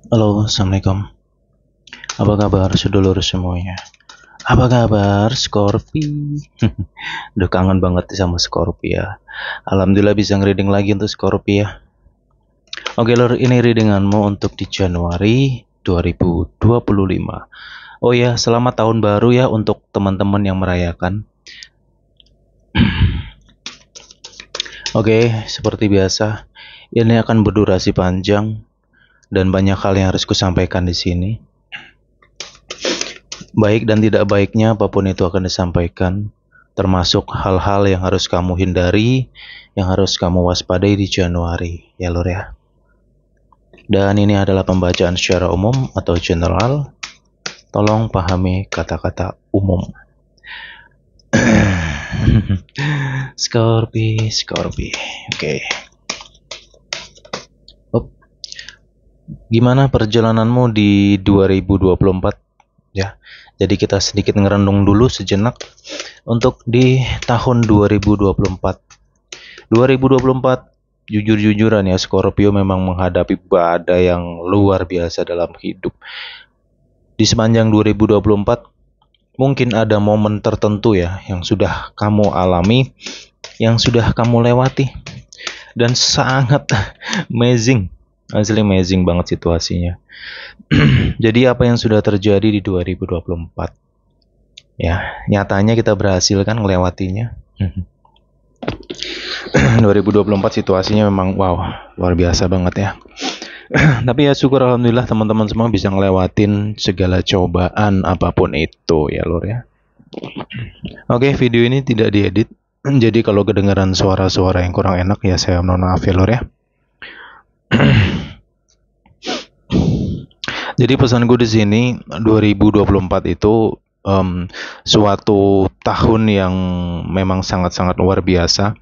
Halo, Assalamualaikum. Apa kabar sedulur semuanya? Apa kabar Scorpi? Udah kangen banget sama Scorpi ya. Alhamdulillah bisa ngereading lagi untuk Scorpi ya. Oke lor, ini readinganmu untuk di Januari 2025. Oh ya, selamat tahun baru ya untuk teman-teman yang merayakan. Oke, seperti biasa, ini akan berdurasi panjang dan banyak hal yang harus kusampaikan di sini. Baik dan tidak baiknya apapun itu akan disampaikan, termasuk hal-hal yang harus kamu hindari, yang harus kamu waspadai di Januari, ya lor ya. Dan ini adalah pembacaan secara umum atau general. Tolong pahami kata-kata umum. Scorpi. Oke. Gimana perjalananmu di 2024? Ya. Jadi kita sedikit ngerendung dulu sejenak untuk di tahun 2024. 2024 jujur-jujuran ya, Scorpio memang menghadapi badai yang luar biasa dalam hidup. Di sepanjang 2024 mungkin ada momen tertentu ya yang sudah kamu alami, yang sudah kamu lewati, dan sangat amazing. Asli amazing banget situasinya. Jadi apa yang sudah terjadi di 2024? Ya, nyatanya kita berhasil kan melewatinya. 2024 situasinya memang wow, luar biasa banget ya. Tapi ya syukur alhamdulillah teman-teman semua bisa ngelewatin segala cobaan apapun itu ya lor ya. Oke, video ini tidak diedit. Jadi kalau kedengaran suara-suara yang kurang enak ya saya mohon maaf ya lor ya. Jadi pesanku di sini 2024 itu suatu tahun yang memang sangat-sangat luar biasa.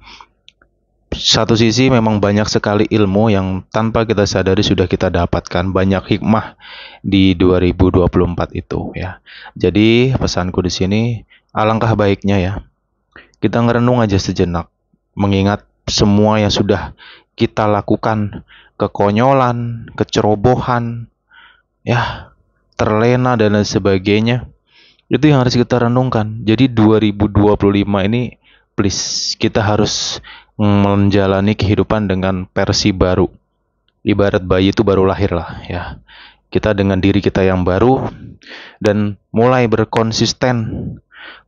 Satu sisi memang banyak sekali ilmu yang tanpa kita sadari sudah kita dapatkan, banyak hikmah di 2024 itu ya. Jadi pesanku di sini alangkah baiknya ya kita ngerenung aja sejenak, mengingat semua yang sudah kita lakukan, kekonyolan, kecerobohan, ya, terlena dan lain sebagainya. Itu yang harus kita renungkan. Jadi 2025 ini please kita harus menjalani kehidupan dengan versi baru. Ibarat bayi itu baru lahir lah ya. Kita dengan diri kita yang baru dan mulai berkonsisten.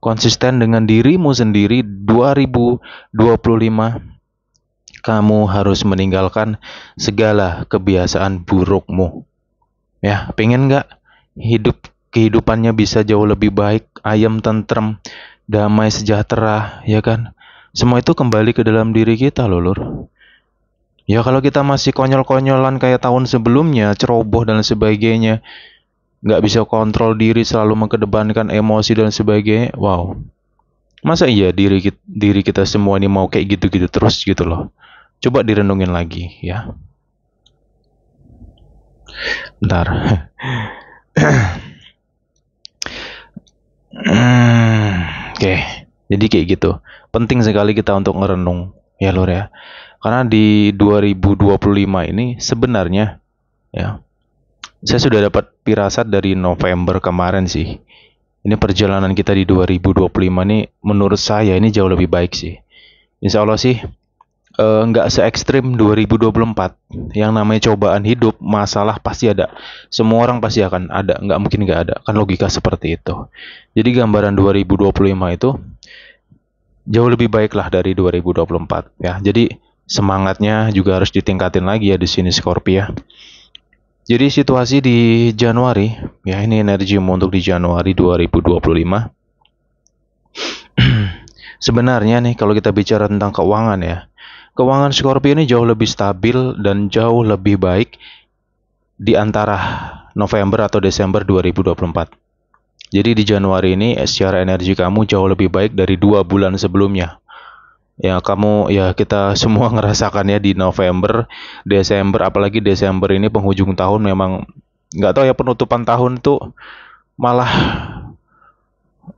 Konsisten dengan dirimu sendiri. 2025 kamu harus meninggalkan segala kebiasaan burukmu. Ya, pengen nggak kehidupannya bisa jauh lebih baik, ayam tentrem, damai sejahtera, ya kan? Semua itu kembali ke dalam diri kita loh, lur. Ya kalau kita masih konyol-konyolan kayak tahun sebelumnya, ceroboh dan sebagainya, nggak bisa kontrol diri, selalu mengedepankan emosi dan sebagainya, wow. Masa iya diri kita semua ini mau kayak gitu-gitu terus gitu loh. Coba direnungin lagi ya. Bentar. Oke, jadi kayak gitu. Penting sekali kita untuk ngerenung ya lor ya. Karena di 2025 ini sebenarnya ya, saya sudah dapat firasat dari November kemarin sih. Ini perjalanan kita di 2025 ini menurut saya ini jauh lebih baik sih. Insya Allah sih nggak se ekstrim 2024. Yang namanya cobaan hidup, masalah pasti ada. Semua orang pasti akan ada, nggak mungkin nggak ada. Kan logika seperti itu. Jadi gambaran 2025 itu jauh lebih baik lah dari 2024 ya. Jadi semangatnya juga harus ditingkatin lagi ya di sini Scorpio. Jadi situasi di Januari ya, ini energimu untuk di Januari 2025. Sebenarnya nih kalau kita bicara tentang keuangan ya, keuangan Scorpio ini jauh lebih stabil dan jauh lebih baik di antara November atau Desember 2024. Jadi di Januari ini secara energi kamu jauh lebih baik dari 2 bulan sebelumnya. Ya kamu ya kita semua ngerasakan ya di November, Desember, apalagi Desember ini penghujung tahun memang nggak tahu ya, penutupan tahun tuh malah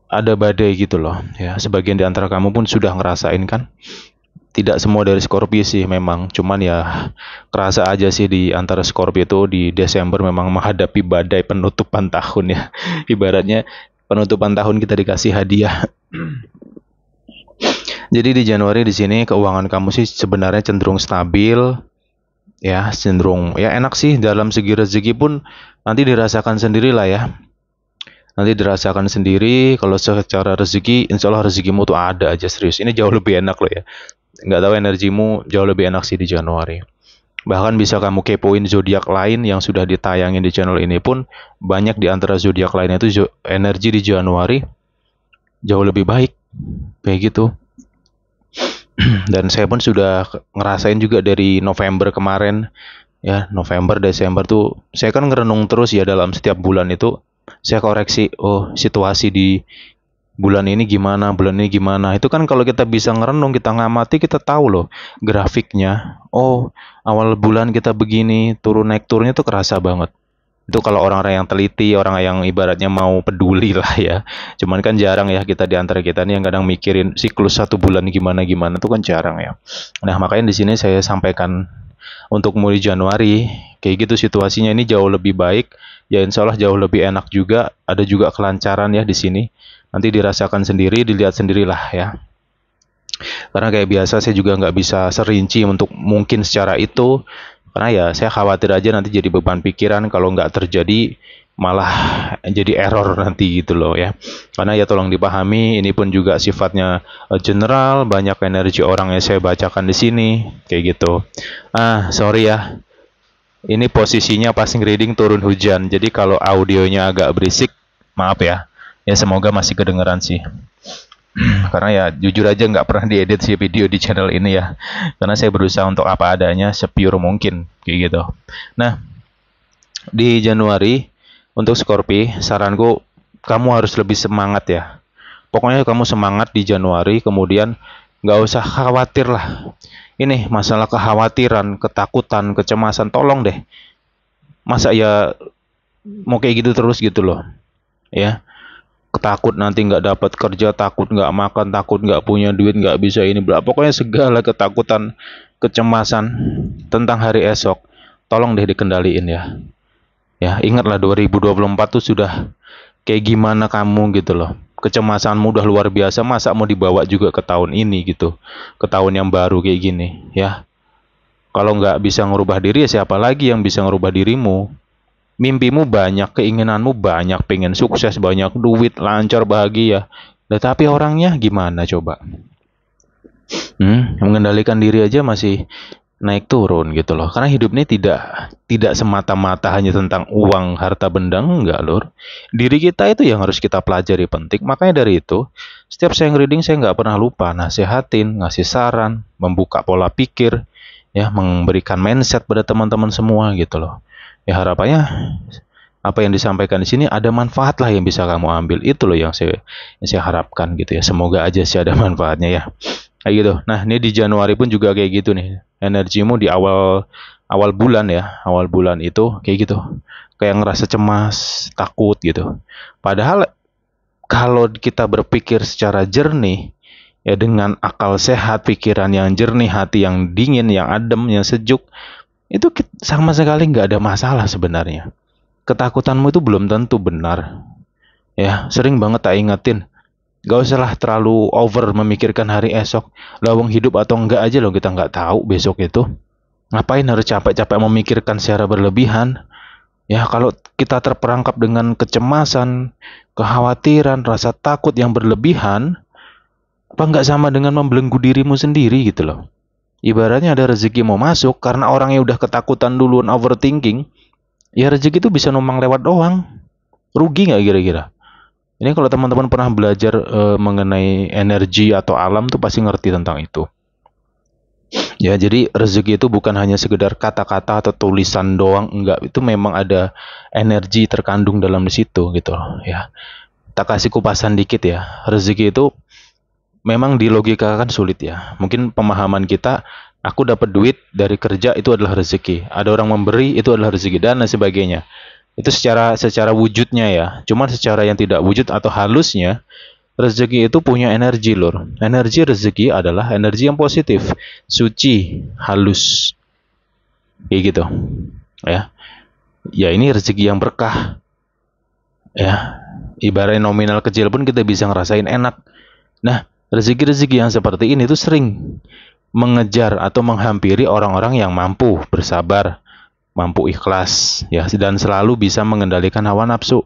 ada badai gitu loh. Ya sebagian di antara kamu pun sudah ngerasain kan. tidak semua dari Scorpio sih memang, cuman ya kerasa aja sih di antara Scorpio itu di Desember memang menghadapi badai penutupan tahun ya. Ibaratnya penutupan tahun kita dikasih hadiah. Jadi di Januari di sini keuangan kamu sih sebenarnya cenderung stabil, ya cenderung ya enak sih. Dalam segi rezeki pun nanti dirasakan sendiri lah ya. Nanti dirasakan sendiri kalau secara rezeki, insya Allah rezekimu tuh ada aja, serius. Ini jauh lebih enak loh ya. Nggak tahu, energimu jauh lebih enak sih di Januari. Bahkan bisa kamu kepoin zodiak lain yang sudah ditayangin di channel ini pun, banyak di antara zodiak lainnya itu energi di Januari jauh lebih baik kayak gitu. Dan saya pun sudah ngerasain juga dari November kemarin ya. November, Desember tuh saya kan ngerenung terus ya, dalam setiap bulan itu saya koreksi, oh situasi di bulan ini gimana, bulan ini gimana. Itu kan kalau kita bisa ngerenung, kita ngamati, kita tahu loh grafiknya. Oh, awal bulan kita begini, turun naik turunnya tuh kerasa banget. Itu kalau orang-orang yang teliti, orang yang ibaratnya mau peduli lah ya. Cuman kan jarang ya kita di antara kita nih yang kadang mikirin siklus satu bulan gimana-gimana, tuh kan jarang ya. Nah, makanya di sini saya sampaikan untuk mulai Januari kayak gitu situasinya ini jauh lebih baik. Ya insya Allah jauh lebih enak juga. Ada juga kelancaran ya di sini. Nanti dirasakan sendiri, dilihat sendirilah ya. Karena kayak biasa saya juga nggak bisa serinci untuk mungkin secara itu. Karena ya saya khawatir aja nanti jadi beban pikiran, kalau nggak terjadi malah jadi error nanti gitu loh ya. Karena ya tolong dipahami, ini pun juga sifatnya general, banyak energi orang yang saya bacakan di sini kayak gitu. Sorry ya. Ini posisinya pas reading turun hujan. Jadi kalau audionya agak berisik, maaf ya. Ya semoga masih kedengeran sih. Karena ya jujur aja nggak pernah diedit sih video di channel ini ya. Karena saya berusaha untuk apa adanya, sepure mungkin kayak gitu. Nah, di Januari untuk Scorpio, saranku kamu harus lebih semangat ya. Pokoknya kamu semangat di Januari, kemudian nggak usah khawatir lah. Ini masalah kekhawatiran, ketakutan, kecemasan, tolong deh. Masa ya mau kayak gitu terus gitu loh, ya. Takut nanti nggak dapat kerja, takut nggak makan, takut nggak punya duit, nggak bisa ini, pokoknya segala ketakutan, kecemasan tentang hari esok, tolong deh dikendaliin ya. Ya, ingatlah 2024 tuh sudah kayak gimana kamu gitu loh. Kecemasanmu udah luar biasa, masa mau dibawa juga ke tahun ini gitu, ke tahun yang baru kayak gini ya. Kalau nggak bisa ngerubah diri, ya siapa lagi yang bisa ngerubah dirimu? Mimpimu banyak, keinginanmu banyak, pengen sukses, banyak duit, lancar, bahagia. Tetapi orangnya gimana coba? Mengendalikan diri aja masih naik turun gitu loh. Karena hidup ini tidak semata-mata hanya tentang uang, harta benda, enggak lur. Diri kita itu yang harus kita pelajari penting. Makanya dari itu, setiap saya reading saya nggak pernah lupa nasihatin, ngasih saran, membuka pola pikir, ya, memberikan mindset pada teman-teman semua gitu loh. Ya harapannya apa yang disampaikan di sini ada manfaat lah yang bisa kamu ambil. Itu loh yang saya harapkan gitu ya. Semoga aja sih ada manfaatnya ya. Kayak gitu. Nah, ini di Januari pun juga kayak gitu nih. Energimu di awal bulan ya. Awal bulan itu kayak gitu. Kayak ngerasa cemas, takut gitu. Padahal kalau kita berpikir secara jernih, ya dengan akal sehat, pikiran yang jernih, hati yang dingin, yang adem, yang sejuk, itu sama sekali nggak ada masalah sebenarnya. Ketakutanmu itu belum tentu benar. Ya, sering banget tak ingetin. Gak usahlah terlalu over memikirkan hari esok. Lawang hidup atau enggak aja loh kita nggak tahu besok itu. Ngapain harus capek-capek memikirkan secara berlebihan? Ya, kalau kita terperangkap dengan kecemasan, kekhawatiran, rasa takut yang berlebihan, apa nggak sama dengan membelenggu dirimu sendiri gitu loh. Ibaratnya ada rezeki mau masuk, karena orangnya udah ketakutan duluan, overthinking, ya rezeki itu bisa numpang lewat doang. Rugi nggak kira-kira? Ini kalau teman-teman pernah belajar mengenai energi atau alam tuh pasti ngerti tentang itu. Ya, jadi rezeki itu bukan hanya sekedar kata-kata atau tulisan doang, enggak. Itu memang ada energi terkandung dalam di situ gitu loh, ya. Tak kasih kupasan dikit ya. Rezeki itu memang dilogikakan sulit ya. Mungkin pemahaman kita, aku dapat duit dari kerja itu adalah rezeki. Ada orang memberi itu adalah rezeki dan lain sebagainya. Itu secara wujudnya ya. Cuman secara yang tidak wujud atau halusnya, Rezeki itu punya energi, lur. Energi rezeki adalah energi yang positif, suci, halus, kayak gitu. Ya, ya ini rezeki yang berkah. Ya, ibaratnya nominal kecil pun kita bisa ngerasain enak. Nah, rezeki-rezeki yang seperti ini tuh sering mengejar atau menghampiri orang-orang yang mampu bersabar, mampu ikhlas, ya, dan selalu bisa mengendalikan hawa nafsu.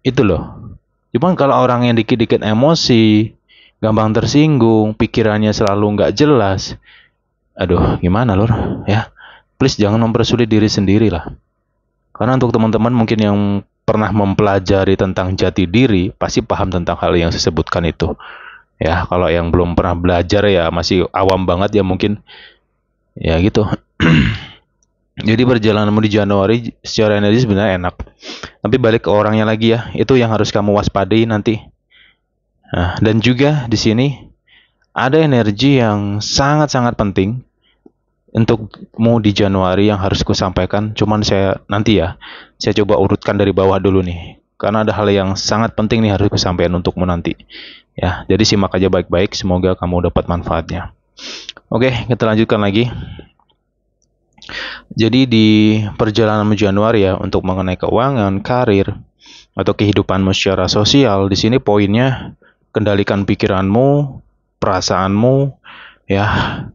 Itu loh. Cuman kalau orang yang dikit-dikit emosi, gampang tersinggung, pikirannya selalu nggak jelas, aduh, gimana lur? Ya, please jangan mempersulit diri sendiri lah. Karena untuk teman-teman mungkin yang pernah mempelajari tentang jati diri, pasti paham tentang hal yang saya sebutkan itu. Ya, kalau yang belum pernah belajar ya masih awam banget ya mungkin ya gitu. Jadi perjalananmu di Januari secara energi sebenarnya enak. Tapi balik ke orangnya lagi ya, itu yang harus kamu waspadai nanti. Nah, dan juga di sini ada energi yang sangat-sangat penting untukmu di Januari yang harus kusampaikan. Cuman saya nanti ya, saya coba urutkan dari bawah dulu nih. Karena ada hal yang sangat penting nih harus kusampaikan untukmu nanti. Ya, jadi simak aja baik-baik, semoga kamu dapat manfaatnya. Oke, kita lanjutkan lagi. Jadi di perjalanan Januari ya untuk mengenai keuangan, karir, atau kehidupanmu secara sosial, di sini poinnya kendalikan pikiranmu, perasaanmu, ya,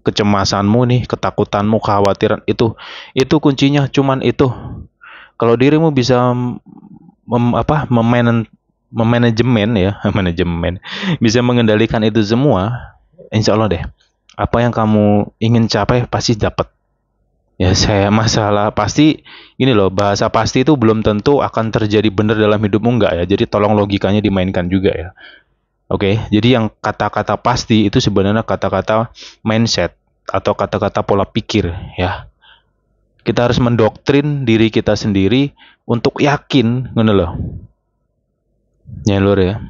kecemasanmu nih, ketakutanmu, kekhawatiran itu kuncinya cuman itu. Kalau dirimu bisa memanajemen ya, manajemen, bisa mengendalikan itu semua, insya Allah deh, apa yang kamu ingin capai pasti dapat. Ya, saya masalah pasti ini loh, bahasa pasti itu belum tentu akan terjadi benar dalam hidupmu, enggak ya. Jadi tolong logikanya dimainkan juga ya. Oke, jadi yang kata-kata pasti itu sebenarnya kata-kata mindset atau kata-kata pola pikir ya. Kita harus mendoktrin diri kita sendiri untuk yakin, ngono loh. Ya lur ya.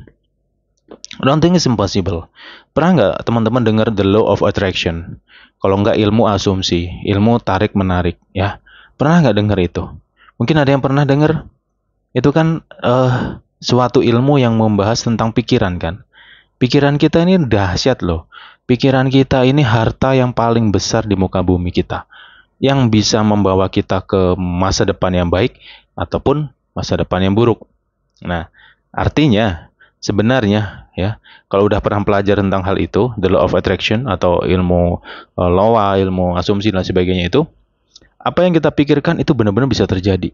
Nothing is impossible. Pernah nggak teman-teman dengar the law of attraction? Kalau nggak ilmu asumsi, ilmu tarik menarik, ya. Pernah nggak dengar itu? Mungkin ada yang pernah dengar. Itu kan suatu ilmu yang membahas tentang pikiran kan. Pikiran kita ini dahsyat loh. Pikiran kita ini harta yang paling besar di muka bumi kita. Yang bisa membawa kita ke masa depan yang baik ataupun masa depan yang buruk. Nah, artinya sebenarnya ya, kalau udah pernah belajar tentang hal itu, the law of attraction atau ilmu loa, ilmu asumsi dan sebagainya itu, apa yang kita pikirkan itu benar-benar bisa terjadi.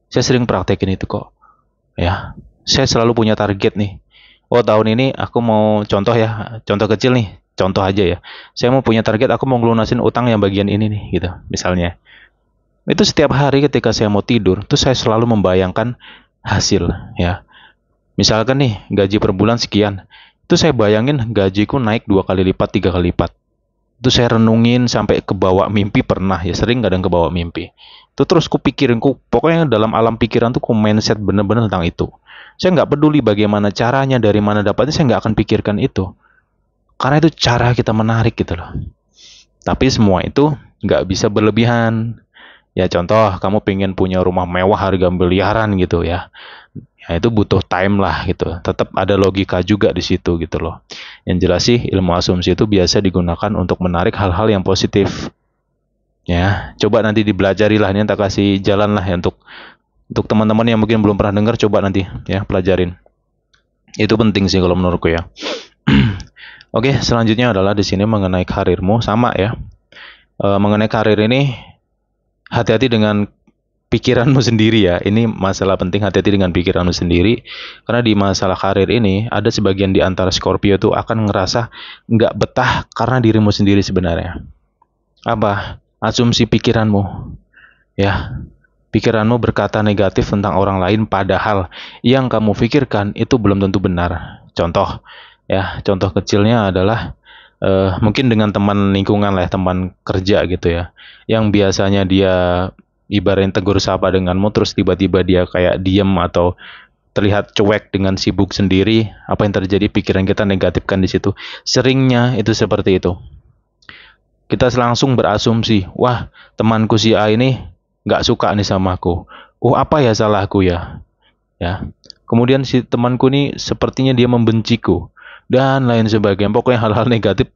Saya sering praktekin itu kok. Ya, saya selalu punya target nih. Oh, tahun ini aku mau contoh ya, contoh kecil nih, contoh aja ya. Saya mau punya target, aku mau ngelunasin utang yang bagian ini nih, gitu, misalnya. Itu setiap hari ketika saya mau tidur, tuh saya selalu membayangkan hasil, ya. Misalkan nih, gaji per bulan sekian. Itu saya bayangin gajiku naik 2 kali lipat, 3 kali lipat. Itu saya renungin sampai ke bawah mimpi pernah ya, sering kadang ke bawah mimpi. Itu terus kupikirin, pokoknya dalam alam pikiran tuh ku mindset bener-bener tentang itu. Saya nggak peduli bagaimana caranya, dari mana dapatnya, saya nggak akan pikirkan itu. Karena itu cara kita menarik gitu loh. Tapi semua itu nggak bisa berlebihan. Ya contoh, kamu pengen punya rumah mewah harga miliaran gitu ya. Ya itu butuh time lah gitu. Tetap ada logika juga di situ gitu loh. Yang jelas sih ilmu asumsi itu biasa digunakan untuk menarik hal-hal yang positif. Ya, coba nanti dipelajari lah, ini tak kasih jalan lah ya untuk teman-teman yang mungkin belum pernah dengar, coba nanti ya pelajarin. Itu penting sih kalau menurutku ya. Oke, selanjutnya adalah di sini mengenai karirmu, sama ya. Mengenai karir ini hati-hati dengan pikiranmu sendiri ya. Ini masalah penting, hati-hati dengan pikiranmu sendiri. Karena di masalah karir ini ada sebagian di antara Scorpio tuh akan ngerasa nggak betah karena dirimu sendiri sebenarnya. Apa? Asumsi pikiranmu. Ya. Pikiranmu berkata negatif tentang orang lain padahal yang kamu pikirkan itu belum tentu benar. Contoh ya, contoh kecilnya adalah mungkin dengan teman lingkungan lah, teman kerja gitu ya. Yang biasanya dia ibaratnya tegur sapa denganmu, terus tiba-tiba dia kayak diem atau terlihat cuek dengan sibuk sendiri. Apa yang terjadi, pikiran kita negatifkan di situ. Seringnya itu seperti itu. Kita langsung berasumsi, wah temanku si A ini nggak suka nih sama aku. Oh, apa ya salahku ya? Ya, Kemudian si temanku nih sepertinya dia membenciku dan lain sebagainya. Pokoknya hal-hal negatif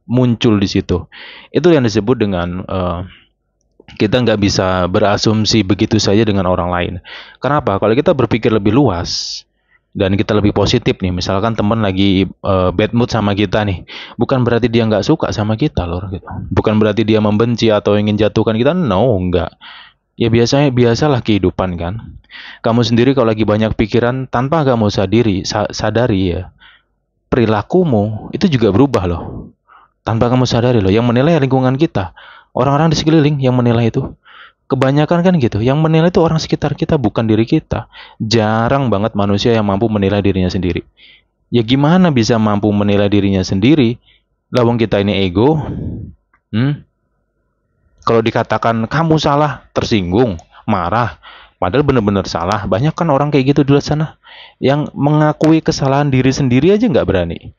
muncul di situ. Itu yang disebut dengan kita nggak bisa berasumsi begitu saja dengan orang lain. Kenapa? Kalau kita berpikir lebih luas dan kita lebih positif nih, misalkan teman lagi bad mood sama kita nih, bukan berarti dia nggak suka sama kita loh, gitu. Bukan berarti dia membenci atau ingin jatuhkan kita, no, nggak. Ya biasalah kehidupan kan. Kamu sendiri kalau lagi banyak pikiran tanpa kamu sadari ya, perilakumu itu juga berubah loh. Tanpa kamu sadari loh, yang menilai lingkungan kita. Orang-orang di sekeliling yang menilai itu. Kebanyakan kan gitu, yang menilai itu orang sekitar kita, bukan diri kita. Jarang banget manusia yang mampu menilai dirinya sendiri. Ya gimana bisa mampu menilai dirinya sendiri? Lawang kita ini ego. Kalau dikatakan kamu salah, tersinggung, marah. Padahal benar-benar salah. Banyak kan orang kayak gitu di luar sana. Yang mengakui kesalahan diri sendiri aja nggak berani.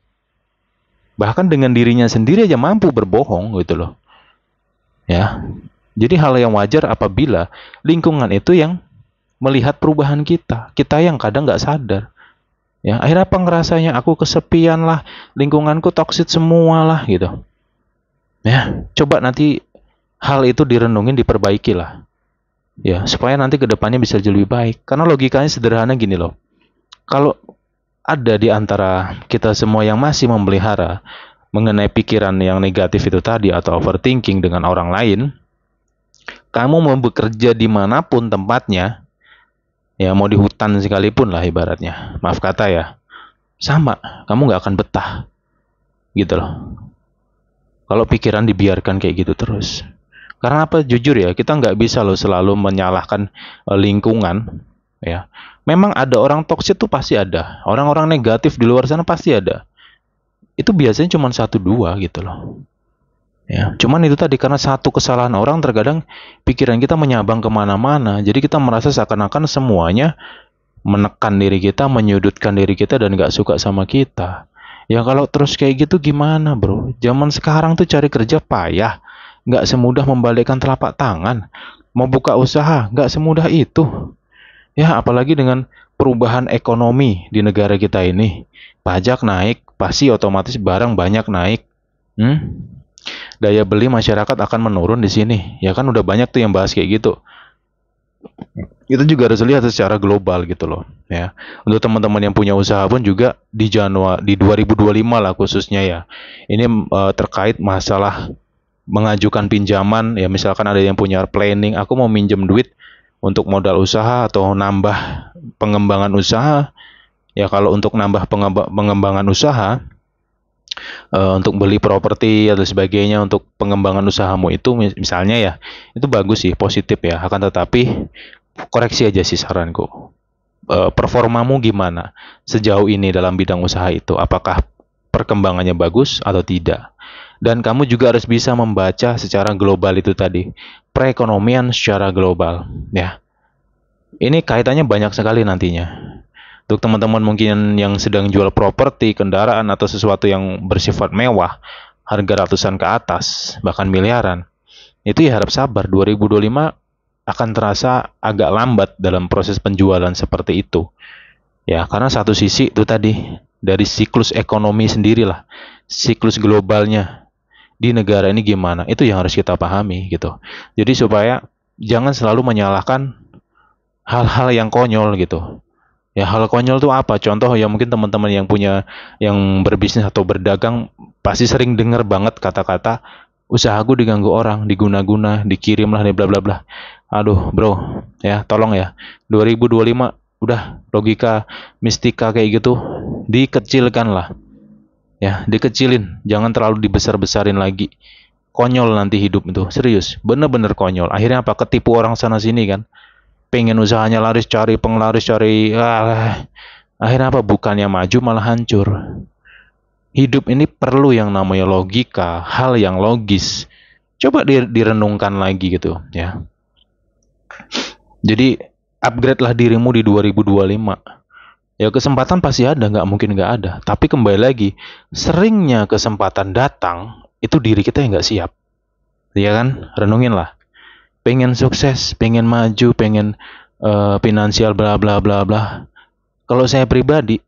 Bahkan dengan dirinya sendiri aja mampu berbohong gitu loh. Ya, jadi hal yang wajar apabila lingkungan itu yang melihat perubahan kita. Kita yang kadang nggak sadar. Ya, akhirnya apa ngerasanya? Aku kesepian lah, lingkunganku toksik semua lah gitu. Ya, coba nanti hal itu direnungin, diperbaiki lah. Ya, supaya nanti ke depannya bisa jadi lebih baik. Karena logikanya sederhana gini loh. Kalau ada di antara kita semua yang masih memelihara mengenai pikiran yang negatif itu tadi atau overthinking dengan orang lain, kamu mau bekerja dimanapun tempatnya, ya mau di hutan sekalipun lah ibaratnya, maaf kata ya, sama, kamu nggak akan betah, gitu loh. Kalau pikiran dibiarkan kayak gitu terus. Karena apa? Jujur ya, kita nggak bisa loh selalu menyalahkan lingkungan, ya. Memang ada orang toksik tuh pasti ada, orang-orang negatif di luar sana pasti ada. Itu biasanya cuma satu dua gitu loh. Ya, cuman itu tadi karena satu kesalahan orang terkadang pikiran kita menyabang kemana-mana. Jadi kita merasa seakan-akan semuanya menekan diri kita, menyudutkan diri kita dan nggak suka sama kita. Ya kalau terus kayak gitu gimana bro? Zaman sekarang tuh cari kerja payah. Nggak semudah membalikkan telapak tangan. Mau buka usaha, nggak semudah itu. Ya apalagi dengan perubahan ekonomi di negara kita ini. Pajak naik, pasti otomatis barang banyak naik. Daya beli masyarakat akan menurun di sini. Ya kan udah banyak tuh yang bahas kayak gitu. Itu juga harus lihat secara global gitu loh ya. Untuk teman-teman yang punya usaha pun juga di Januari di 2025 lah khususnya ya. Ini terkait masalah mengajukan pinjaman ya, misalkan ada yang punya planning aku mau minjem duit untuk modal usaha atau nambah pengembangan usaha. Ya kalau untuk nambah pengembangan usaha untuk beli properti atau sebagainya untuk pengembangan usahamu itu misalnya ya, itu bagus sih, positif ya. Akan tetapi koreksi aja sih saranku. Performamu gimana sejauh ini dalam bidang usaha itu? Apakah perkembangannya bagus atau tidak? Dan kamu juga harus bisa membaca secara global itu tadi, perekonomian secara global ya. Ini kaitannya banyak sekali nantinya. Untuk teman-teman mungkin yang sedang jual properti, kendaraan atau sesuatu yang bersifat mewah, harga ratusan ke atas, bahkan miliaran. Itu ya harap sabar, 2025 akan terasa agak lambat dalam proses penjualan seperti itu. Ya, karena satu sisi itu tadi dari siklus ekonomi sendirilah, siklus globalnya di negara ini gimana, itu yang harus kita pahami gitu. Jadi supaya jangan selalu menyalahkan hal-hal yang konyol gitu. Ya hal konyol itu apa? Contoh ya mungkin teman-teman yang punya yang berbisnis atau berdagang pasti sering dengar banget kata-kata usahaku diganggu orang, diguna-guna, dikirim lah, bla bla bla. Aduh, bro, ya tolong ya. 2025 udah logika mistika kayak gitu dikecilkan lah. Ya, dikecilin, jangan terlalu dibesar-besarin lagi. Konyol nanti hidup itu, serius, bener-bener konyol. Akhirnya apa? Ketipu orang sana sini kan. Pengen usahanya laris, cari penglaris, cari akhirnya apa, bukannya maju malah hancur. Hidup ini perlu yang namanya logika, hal yang logis. Coba direnungkan lagi gitu ya. Jadi upgrade lah dirimu di 2025. Ya kesempatan pasti ada, nggak mungkin nggak ada. Tapi kembali lagi, seringnya kesempatan datang itu diri kita yang nggak siap. Ya kan, renungin lah. Pengen sukses, pengen maju, pengen finansial bla bla bla bla. Kalau saya pribadi,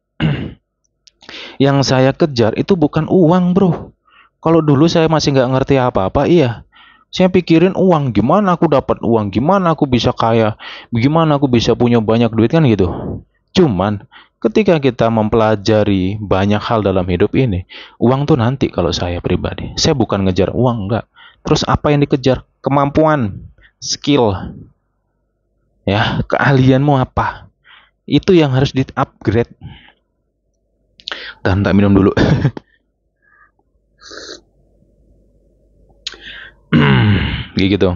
yang saya kejar itu bukan uang, bro. Kalau dulu saya masih nggak ngerti apa-apa, iya. Saya pikirin uang, gimana aku dapat uang, gimana aku bisa kaya, gimana aku bisa punya banyak duit kan gitu. Cuman ketika kita mempelajari banyak hal dalam hidup ini, uang tuh nanti kalau saya pribadi. Saya bukan ngejar uang, enggak. Terus apa yang dikejar? Kemampuan, skill, ya, keahlianmu apa? Itu yang harus di-upgrade. Dan tak minum dulu. Gitu.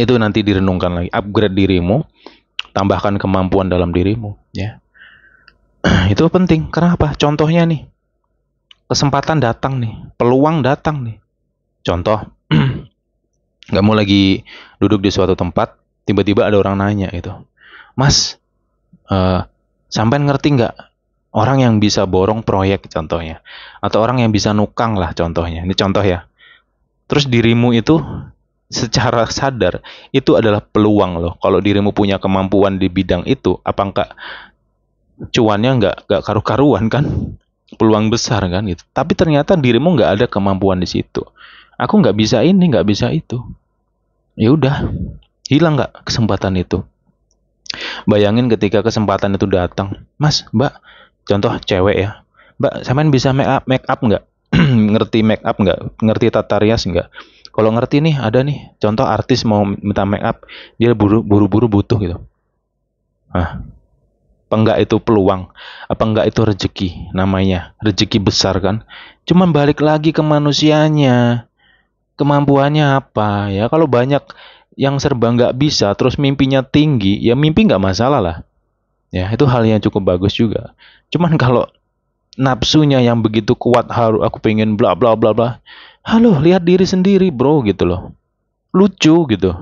Itu nanti direnungkan lagi. Upgrade dirimu, tambahkan kemampuan dalam dirimu, ya. Itu penting. Kenapa? Contohnya nih, kesempatan datang nih, peluang datang nih. Contoh, kamu lagi duduk di suatu tempat, tiba-tiba ada orang nanya gitu, Mas, sampean ngerti nggak orang yang bisa borong proyek contohnya, atau orang yang bisa nukang lah contohnya. Ini contoh ya. Terus dirimu itu secara sadar itu adalah peluang loh. Kalau dirimu punya kemampuan di bidang itu, apa enggak cuannya nggak karu-karuan kan? Peluang besar kan gitu. Tapi ternyata dirimu nggak ada kemampuan di situ. Aku nggak bisa ini, nggak bisa itu. Ya udah, hilang nggak kesempatan itu. Bayangin ketika kesempatan itu datang, Mas, Mbak, contoh cewek ya, Mbak, sampean bisa make up nggak? Ngerti make up nggak? Ngerti tata rias nggak? Kalau ngerti nih, ada nih, contoh artis mau minta make up, dia buru-buru butuh gitu. Nah, apa enggak itu peluang? Apa enggak itu rezeki namanya? Rezeki besar kan? Cuman balik lagi ke manusianya. Kemampuannya apa ya? Kalau banyak yang serba nggak bisa, terus mimpinya tinggi, ya mimpi nggak masalah lah. Ya, itu hal yang cukup bagus juga. Cuman kalau nafsunya yang begitu kuat, harus aku pengen bla bla bla bla. Halo, lihat diri sendiri, bro, gitu loh. Lucu gitu.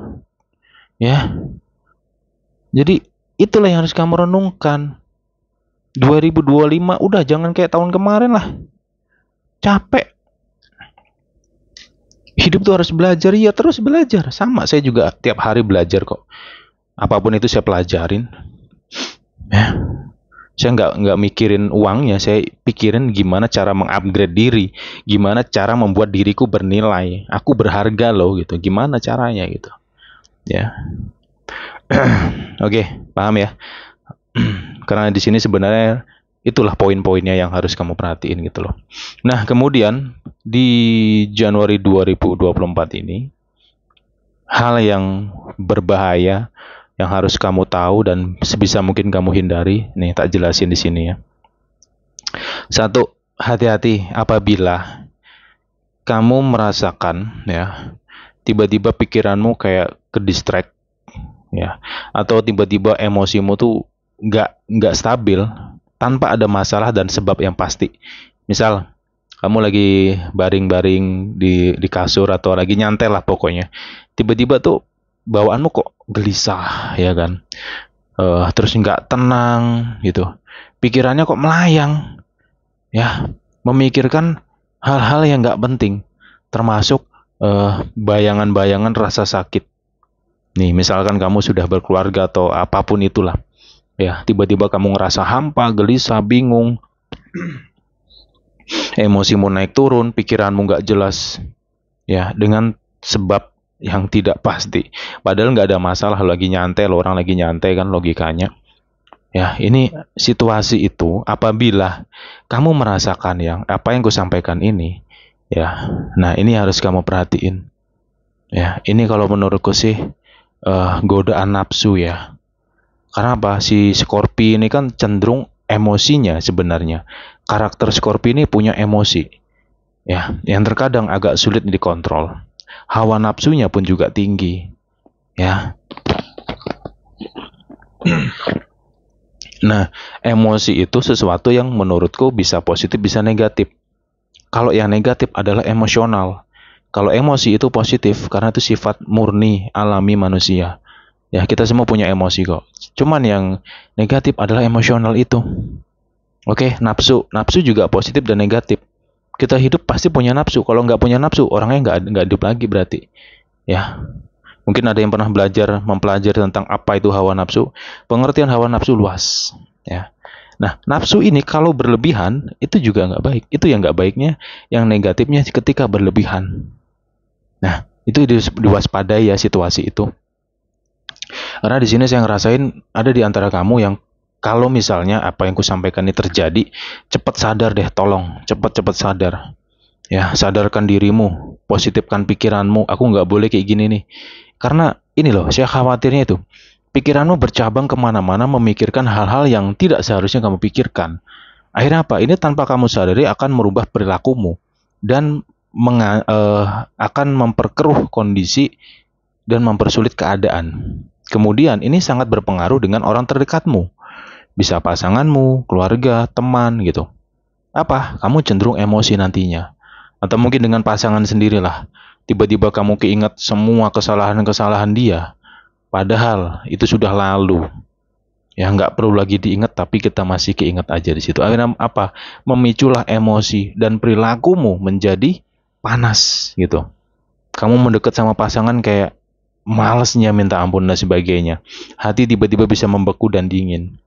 Ya. Jadi itulah yang harus kamu renungkan. 2025 udah jangan kayak tahun kemarin lah. Capek. Hidup tuh harus belajar, ya terus belajar. Sama, saya juga tiap hari belajar kok. Apapun itu saya pelajarin. Ya. Saya nggak mikirin uangnya, saya pikirin gimana cara mengupgrade diri, gimana cara membuat diriku bernilai, aku berharga loh gitu, gimana caranya gitu, ya. Oke, paham ya? Karena di sini sebenarnya itulah poin-poinnya yang harus kamu perhatiin gitu loh. Nah, kemudian di Januari 2024 ini, hal yang berbahaya yang harus kamu tahu dan sebisa mungkin kamu hindari, nih tak jelasin di sini ya. Satu, hati-hati apabila kamu merasakan ya tiba-tiba pikiranmu kayak ke distract ya, atau tiba-tiba emosimu tuh nggak stabil tanpa ada masalah dan sebab yang pasti. Misal kamu lagi baring-baring di kasur atau lagi nyantai lah pokoknya, tiba-tiba tuh bawaanmu kok gelisah ya kan, terus nggak tenang gitu, pikirannya kok melayang ya, memikirkan hal-hal yang nggak penting, termasuk bayangan-bayangan rasa sakit. Nih, misalkan kamu sudah berkeluarga atau apapun itulah, ya tiba-tiba kamu ngerasa hampa, gelisah, bingung, emosimu naik turun, pikiranmu nggak jelas, ya dengan sebab yang tidak pasti. Padahal nggak ada masalah, lagi nyantai, lo orang lagi nyantai kan logikanya. Ya, ini situasi itu apabila kamu merasakan yang apa yang kusampaikan ini, ya, nah ini harus kamu perhatiin. Ya, ini kalau menurutku sih godaan nafsu ya. Karena apa? Si Scorpio ini kan cenderung emosinya sebenarnya. Karakter Scorpio ini punya emosi, ya, yang terkadang agak sulit dikontrol. Hawa nafsunya pun juga tinggi, ya. Nah, emosi itu sesuatu yang menurutku bisa positif, bisa negatif. Kalau yang negatif adalah emosional. Kalau emosi itu positif, karena itu sifat murni, alami manusia. Ya, kita semua punya emosi kok. Cuman yang negatif adalah emosional itu. Oke, nafsu. Nafsu juga positif dan negatif. Kita hidup pasti punya nafsu. Kalau nggak punya nafsu, orangnya nggak hidup lagi berarti. Ya, mungkin ada yang pernah mempelajari tentang apa itu hawa nafsu. Pengertian hawa nafsu luas. ya. Nah, nafsu ini kalau berlebihan itu juga nggak baik. Itu yang nggak baiknya, yang negatifnya ketika berlebihan. Nah, itu diwaspadai ya situasi itu. Karena di sini saya ngerasain ada di antara kamu yang kalau misalnya apa yang kusampaikan ini terjadi, cepat sadar deh, tolong, cepat-cepat sadar. Ya, sadarkan dirimu, positifkan pikiranmu. Aku nggak boleh kayak gini nih. Karena ini loh, saya khawatirnya itu. Pikiranmu bercabang kemana-mana memikirkan hal-hal yang tidak seharusnya kamu pikirkan. Akhirnya apa? Ini tanpa kamu sadari akan merubah perilakumu dan akan memperkeruh kondisi dan mempersulit keadaan. Kemudian ini sangat berpengaruh dengan orang terdekatmu. Bisa pasanganmu, keluarga, teman gitu. Apa? Kamu cenderung emosi nantinya. Atau mungkin dengan pasangan sendirilah. Tiba-tiba kamu keinget semua kesalahan-kesalahan dia. Padahal itu sudah lalu. Ya nggak perlu lagi diingat tapi kita masih keinget aja di situ. Akhirnya apa? Memiculah emosi dan perilakumu menjadi panas gitu. Kamu mendekat sama pasangan kayak malesnya minta ampun dan sebagainya. Hati tiba-tiba bisa membeku dan dingin.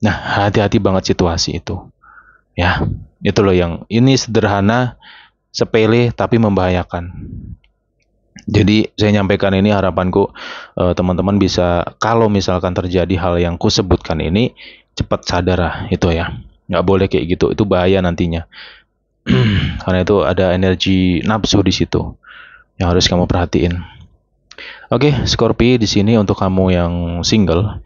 Nah, hati-hati banget situasi itu. Ya, itu loh yang ini sederhana, sepele tapi membahayakan. Jadi saya nyampaikan ini harapanku teman-teman bisa kalau misalkan terjadi hal yang kusebutkan ini cepat sadar lah itu ya. Nggak boleh kayak gitu, itu bahaya nantinya. Karena itu ada energi nafsu di situ yang harus kamu perhatiin. Oke, Scorpio di sini untuk kamu yang single.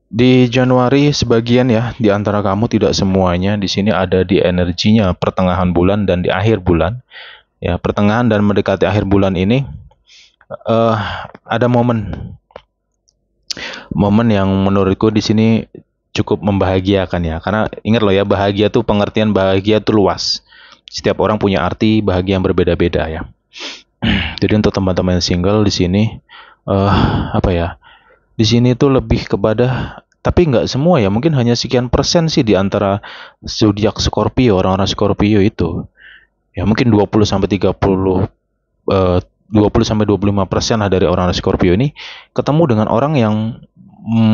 Di Januari sebagian ya di antara kamu tidak semuanya di sini ada di energinya pertengahan bulan dan di akhir bulan. Ya, pertengahan dan mendekati akhir bulan ini ada momen yang menurutku di sini cukup membahagiakan ya. Karena ingat loh ya, bahagia tuh pengertian bahagia tuh luas. Setiap orang punya arti bahagia yang berbeda-beda ya. Jadi untuk teman-teman yang single di sini apa ya? Di sini tuh lebih kepada tapi nggak semua ya, mungkin hanya sekian persen sih di antara zodiak Scorpio, orang-orang Scorpio itu. Ya mungkin 20 sampai 30 20 sampai 25% lah dari orang Scorpio ini ketemu dengan orang yang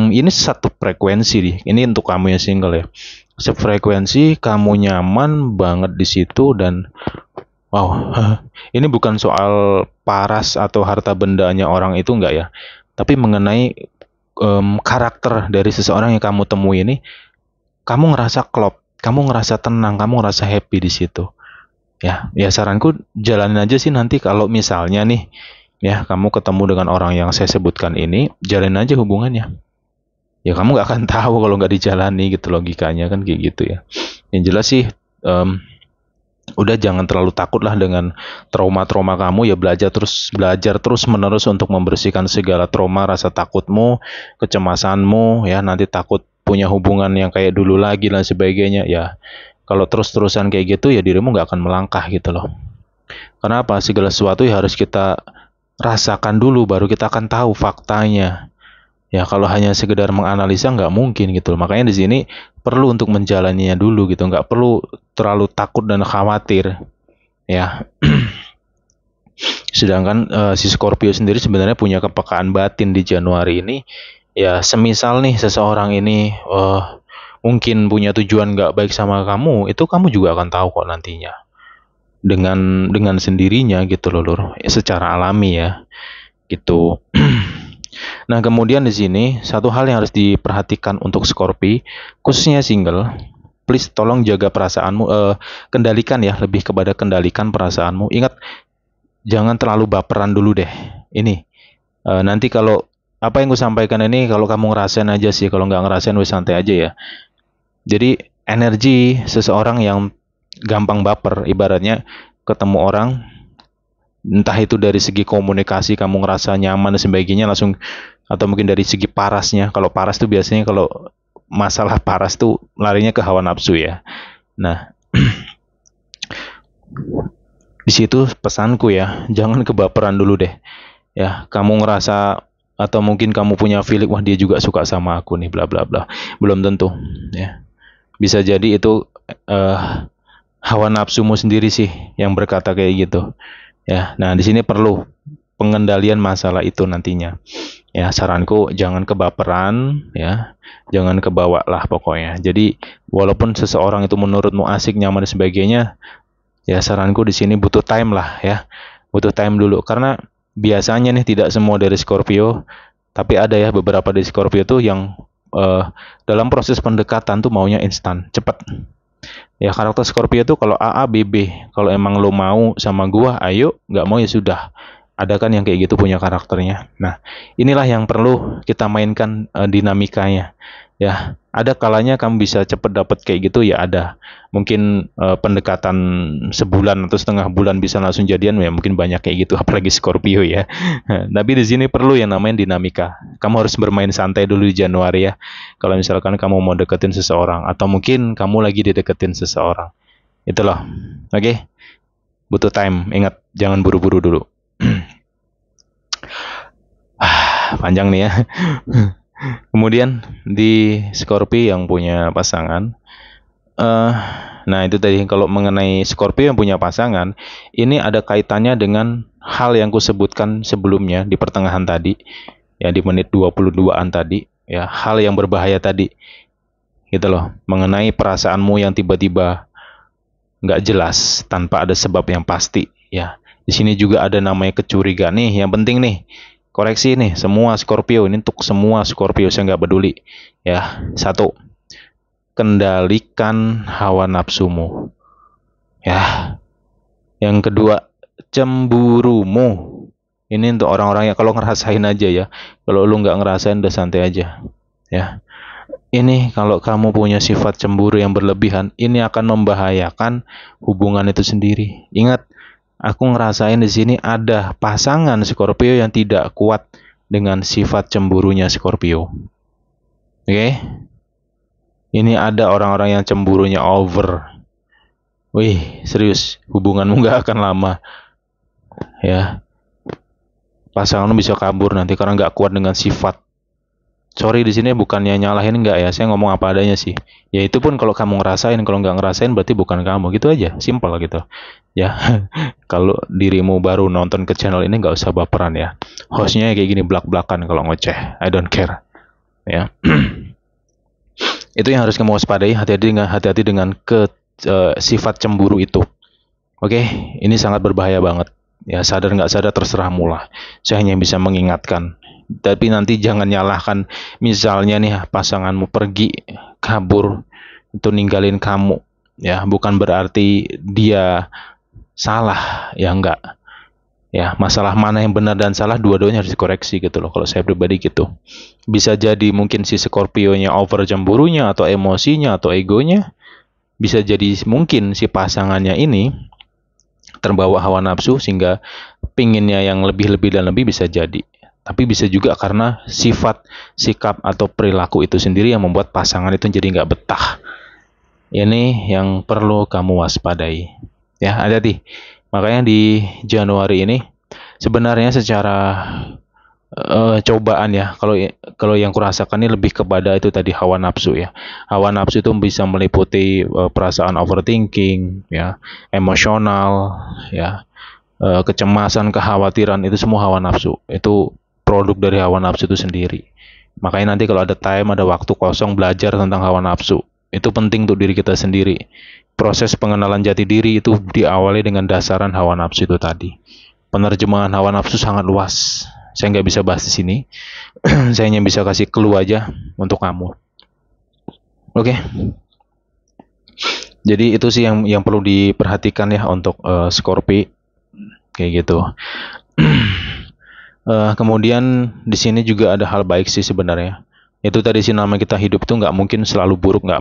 ini satu frekuensi nih. Ini untuk kamu yang single ya. Sefrekuensi, kamu nyaman banget di situ dan wow, ini bukan soal paras atau harta bendanya orang itu enggak ya. Tapi mengenai karakter dari seseorang yang kamu temui ini, kamu ngerasa klop, kamu ngerasa tenang, kamu ngerasa happy di situ. Ya saranku jalanin aja sih nanti kalau misalnya nih ya kamu ketemu dengan orang yang saya sebutkan ini, jalanin aja hubungannya. Ya kamu nggak akan tahu kalau nggak dijalani gitu logikanya kan kayak gitu ya. Yang jelas sih udah jangan terlalu takut lah dengan trauma-trauma kamu ya belajar terus menerus untuk membersihkan segala trauma, rasa takutmu, kecemasanmu ya nanti takut punya hubungan yang kayak dulu lagi dan sebagainya ya. Kalau terus-terusan kayak gitu ya dirimu nggak akan melangkah gitu loh. Karena apa? Segala sesuatu ya harus kita rasakan dulu baru kita akan tahu faktanya. Ya kalau hanya sekedar menganalisa nggak mungkin gitu loh. Makanya di sini perlu untuk menjalaninya dulu gitu. Nggak perlu terlalu takut dan khawatir. Ya. Sedangkan si Scorpio sendiri sebenarnya punya kepekaan batin di Januari ini. Ya semisal nih seseorang ini mungkin punya tujuan nggak baik sama kamu, itu kamu juga akan tahu kok nantinya dengan sendirinya gitu loh Lur, secara alami ya gitu. Nah kemudian di sini satu hal yang harus diperhatikan untuk Scorpio khususnya single, please tolong jaga perasaanmu, kendalikan ya, lebih kepada kendalikan perasaanmu. Ingat jangan terlalu baperan dulu deh ini, nanti kalau apa yang gue sampaikan ini kalau kamu ngerasain aja sih, kalau nggak ngerasain wes santai aja ya. Jadi energi seseorang yang gampang baper, ibaratnya ketemu orang, entah itu dari segi komunikasi kamu ngerasa nyaman dan sebagainya langsung, atau mungkin dari segi parasnya. Kalau paras tuh biasanya kalau masalah paras tuh larinya ke hawa nafsu ya. Nah, di situ pesanku ya, jangan kebaperan dulu deh. Ya, kamu ngerasa atau mungkin kamu punya feeling wah dia juga suka sama aku nih bla bla bla. Belum tentu ya. Bisa jadi itu hawa nafsumu sendiri sih yang berkata kayak gitu. Ya, nah di sini perlu pengendalian masalah itu nantinya. Ya, saranku jangan kebaperan ya. Jangan kebawa lah pokoknya. Jadi walaupun seseorang itu menurutmu asik, nyaman dan sebagainya, ya saranku di sini butuh time lah ya. Butuh time dulu karena biasanya nih tidak semua dari Scorpio, tapi ada ya beberapa dari Scorpio tuh yang eh, dalam proses pendekatan tuh maunya instan, cepat. Ya karakter Scorpio tuh kalau A A B B, kalau emang lo mau sama gua, ayo, nggak mau ya sudah. Ada kan yang kayak gitu punya karakternya. Nah, inilah yang perlu kita mainkan dinamikanya. Ya, ada kalanya kamu bisa cepet dapet kayak gitu ya ada. Mungkin pendekatan sebulan atau setengah bulan bisa langsung jadian ya mungkin banyak kayak gitu apalagi Scorpio ya. Tapi di sini perlu yang namanya dinamika. Kamu harus bermain santai dulu di Januari ya. Kalau misalkan kamu mau deketin seseorang atau mungkin kamu lagi dideketin seseorang. Itu loh. Oke. Butuh time. Ingat jangan buru-buru dulu. Panjang nih ya. Kemudian di Scorpio yang punya pasangan, eh nah itu tadi kalau mengenai Scorpio yang punya pasangan, ini ada kaitannya dengan hal yang kusebutkan sebelumnya di pertengahan tadi, ya di menit 22-an tadi, ya hal yang berbahaya tadi, gitu loh, mengenai perasaanmu yang tiba-tiba nggak jelas tanpa ada sebab yang pasti, ya. Di sini juga ada namanya kecurigaan nih, yang penting nih koreksi nih semua Scorpio ini untuk semua Scorpio saya nggak peduli ya. Satu, kendalikan hawa nafsumu ya. Yang kedua, cemburumu ini untuk orang-orang yang kalau ngerasain aja ya, kalau lu nggak ngerasain udah santai aja ya. Ini kalau kamu punya sifat cemburu yang berlebihan, ini akan membahayakan hubungan itu sendiri. Ingat, aku ngerasain di sini ada pasangan Scorpio yang tidak kuat dengan sifat cemburunya Scorpio. Oke? Ini ada orang-orang yang cemburunya over. Wih, serius, hubunganmu nggak akan lama. Ya, pasanganmu bisa kabur nanti karena nggak kuat dengan sifat. Sorry di sini bukannya nyalahin nggak ya, saya ngomong apa adanya sih. Ya itu pun kalau kamu ngerasain, kalau nggak ngerasain berarti bukan kamu, gitu aja, simpel gitu. Ya, kalau dirimu baru nonton ke channel ini nggak usah baperan ya. Hostnya kayak gini belak-belakan kalau ngoceh, I don't care. Ya, itu yang harus kamu waspadai. Hati-hati dengan sifat cemburu itu. Oke, ini sangat berbahaya banget. Ya sadar nggak sadar terserah mula. Saya hanya bisa mengingatkan. Tapi nanti jangan nyalahkan. Misalnya nih pasanganmu pergi kabur itu ninggalin kamu. Ya bukan berarti dia salah. Ya enggak. Ya masalah mana yang benar dan salah dua-duanya harus dikoreksi gitu loh. Kalau saya pribadi gitu. Bisa jadi mungkin si Scorpio-nya over cemburunya atau emosinya atau egonya. Bisa jadi mungkin si pasangannya ini terbawa hawa nafsu sehingga pinginnya yang lebih-lebih dan lebih bisa jadi. Tapi bisa juga karena sifat, sikap, atau perilaku itu sendiri yang membuat pasangan itu jadi nggak betah. Ini yang perlu kamu waspadai. Ya, hati-hati. Makanya di Januari ini sebenarnya secara cobaan ya. Kalau yang kurasakan ini lebih kepada itu tadi hawa nafsu ya. Hawa nafsu itu bisa meliputi perasaan overthinking ya, emosional ya, kecemasan, kekhawatiran, itu semua hawa nafsu. Itu produk dari hawa nafsu itu sendiri. Makanya nanti kalau ada time, ada waktu kosong belajar tentang hawa nafsu. Itu penting untuk diri kita sendiri. Proses pengenalan jati diri itu diawali dengan dasaran hawa nafsu itu tadi. Penerjemahan hawa nafsu sangat luas. Saya nggak bisa bahas di sini. Saya hanya bisa kasih clue aja untuk kamu. Oke. Jadi itu sih yang perlu diperhatikan ya untuk Scorpio kayak gitu. Kemudian di sini juga ada hal baik sih sebenarnya. Itu tadi sih nama kita hidup itu nggak mungkin selalu buruk, nggak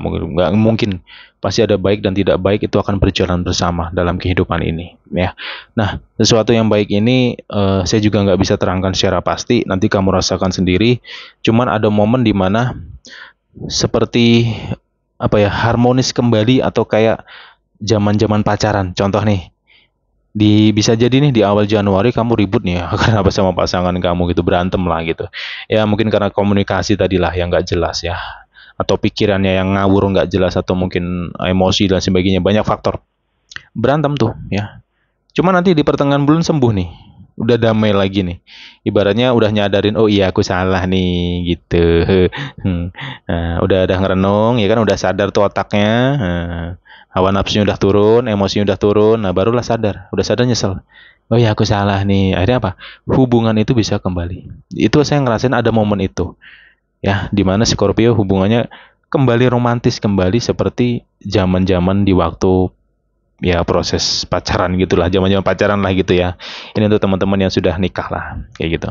mungkin. Pasti ada baik dan tidak baik, itu akan berjalan bersama dalam kehidupan ini. Ya. Nah, sesuatu yang baik ini saya juga nggak bisa terangkan secara pasti. Nanti kamu rasakan sendiri. Cuman ada momen di mana seperti apa ya, harmonis kembali atau kayak zaman-zaman pacaran. Contoh nih, bisa jadi nih di awal Januari kamu ribut nih ya kenapa sama pasangan kamu gitu, berantem lah gitu ya, mungkin karena komunikasi tadilah yang nggak jelas ya, atau pikirannya yang ngawur nggak jelas, atau mungkin emosi dan sebagainya, banyak faktor berantem tuh ya. Cuma nanti di pertengahan bulan sembuh nih udah damai lagi nih. Ibaratnya udah nyadarin, oh iya aku salah nih gitu. Nah, udah ngerenung ya kan, udah sadar tuh otaknya. Nah, hawa nafsunya udah turun, emosinya udah turun. Nah, barulah sadar, udah sadar nyesel. Oh iya aku salah nih. Akhirnya apa? Hubungan itu bisa kembali. Itu saya ngerasain ada momen itu. Ya, dimana Scorpio hubungannya kembali romantis kembali seperti zaman-zaman di waktu ya proses pacaran gitulah, zaman-zaman pacaran lah gitu ya. Ini untuk teman-teman yang sudah nikah lah, kayak gitu.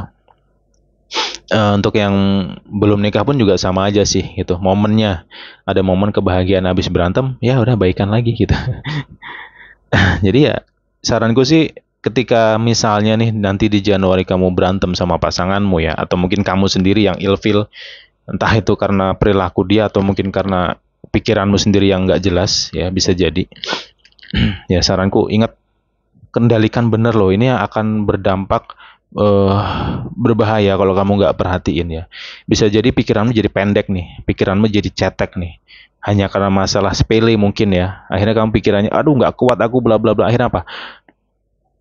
Untuk yang belum nikah pun juga sama aja sih gitu. Momennya ada momen kebahagiaan habis berantem, ya udah baikan lagi gitu. Jadi ya saranku sih ketika misalnya nih nanti di Januari kamu berantem sama pasanganmu ya, atau mungkin kamu sendiri yang ilfil, entah itu karena perilaku dia atau mungkin karena pikiranmu sendiri yang nggak jelas ya, bisa jadi. Ya saranku ingat, kendalikan bener loh, ini akan berdampak berbahaya kalau kamu nggak perhatiin ya. Bisa jadi pikiranmu jadi pendek nih, pikiranmu jadi cetek nih, hanya karena masalah sepele mungkin ya. Akhirnya kamu pikirannya, aduh nggak kuat aku bla bla bla. Akhirnya apa?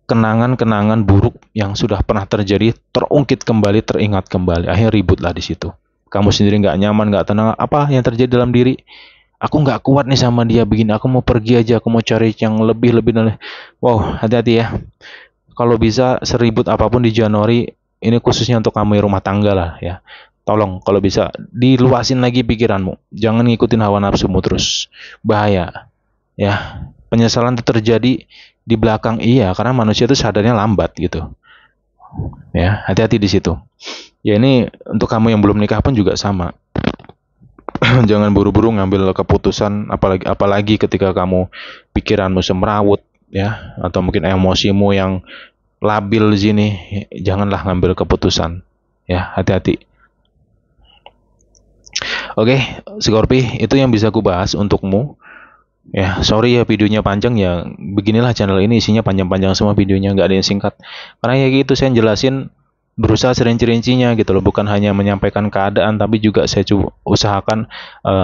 Kenangan-kenangan buruk yang sudah pernah terjadi terungkit kembali, teringat kembali. Akhirnya ribut lah di situ. Kamu sendiri nggak nyaman, nggak tenang. Apa yang terjadi dalam diri? Aku nggak kuat nih sama dia begini. Aku mau pergi aja. Aku mau cari yang lebih. Wow, hati-hati ya. Kalau bisa seribut apapun di Januari, ini khususnya untuk kamu yang rumah tangga lah ya. Tolong kalau bisa diluasin lagi pikiranmu. Jangan ngikutin hawa nafsumu terus. Bahaya. Ya, penyesalan itu terjadi di belakang, iya, karena manusia itu sadarnya lambat gitu. Ya, hati-hati di situ. Ya ini untuk kamu yang belum nikah pun juga sama. Jangan buru-buru ngambil keputusan, apalagi ketika kamu pikiranmu semrawut ya, atau mungkin emosimu yang labil di sini. Janganlah ngambil keputusan. Ya, hati-hati. Oke, Scorpi, itu yang bisa aku bahas untukmu. Ya, sorry ya videonya panjang ya. Beginilah channel ini isinya panjang-panjang semua videonya, nggak ada yang singkat. Karena ya gitu saya jelasin, berusaha serinci-rincinya gitu loh, bukan hanya menyampaikan keadaan tapi juga saya usahakan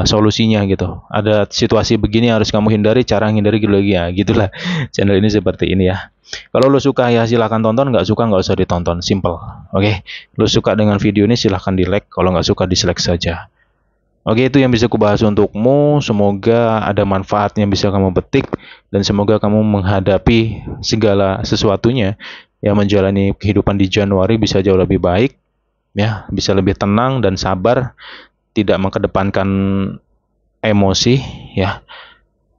solusinya gitu. Ada situasi begini harus kamu hindari, cara hindari gitu lagi ya. Gitulah channel ini seperti ini ya. Kalau lo suka ya silahkan tonton, nggak suka nggak usah ditonton, simple. Oke, lo suka dengan video ini silahkan di like, kalau nggak suka dislike saja. Oke, itu yang bisa kubahas untukmu. Semoga ada manfaatnya bisa kamu petik, dan semoga kamu menghadapi segala sesuatunya yang menjalani kehidupan di Januari bisa jauh lebih baik, ya, bisa lebih tenang dan sabar, tidak mengedepankan emosi, ya.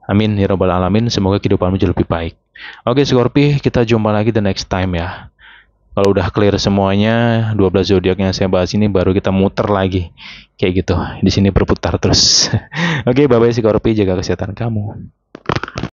Amin ya rabbal alamin. Semoga kehidupanmu jauh lebih baik. Oke, Scorpi, kita jumpa lagi the next time ya. Kalau udah clear semuanya, 12 zodiak yang saya bahas ini baru kita muter lagi. Kayak gitu. Di sini berputar terus. Oke, bye-bye Scorpio, jaga kesehatan kamu.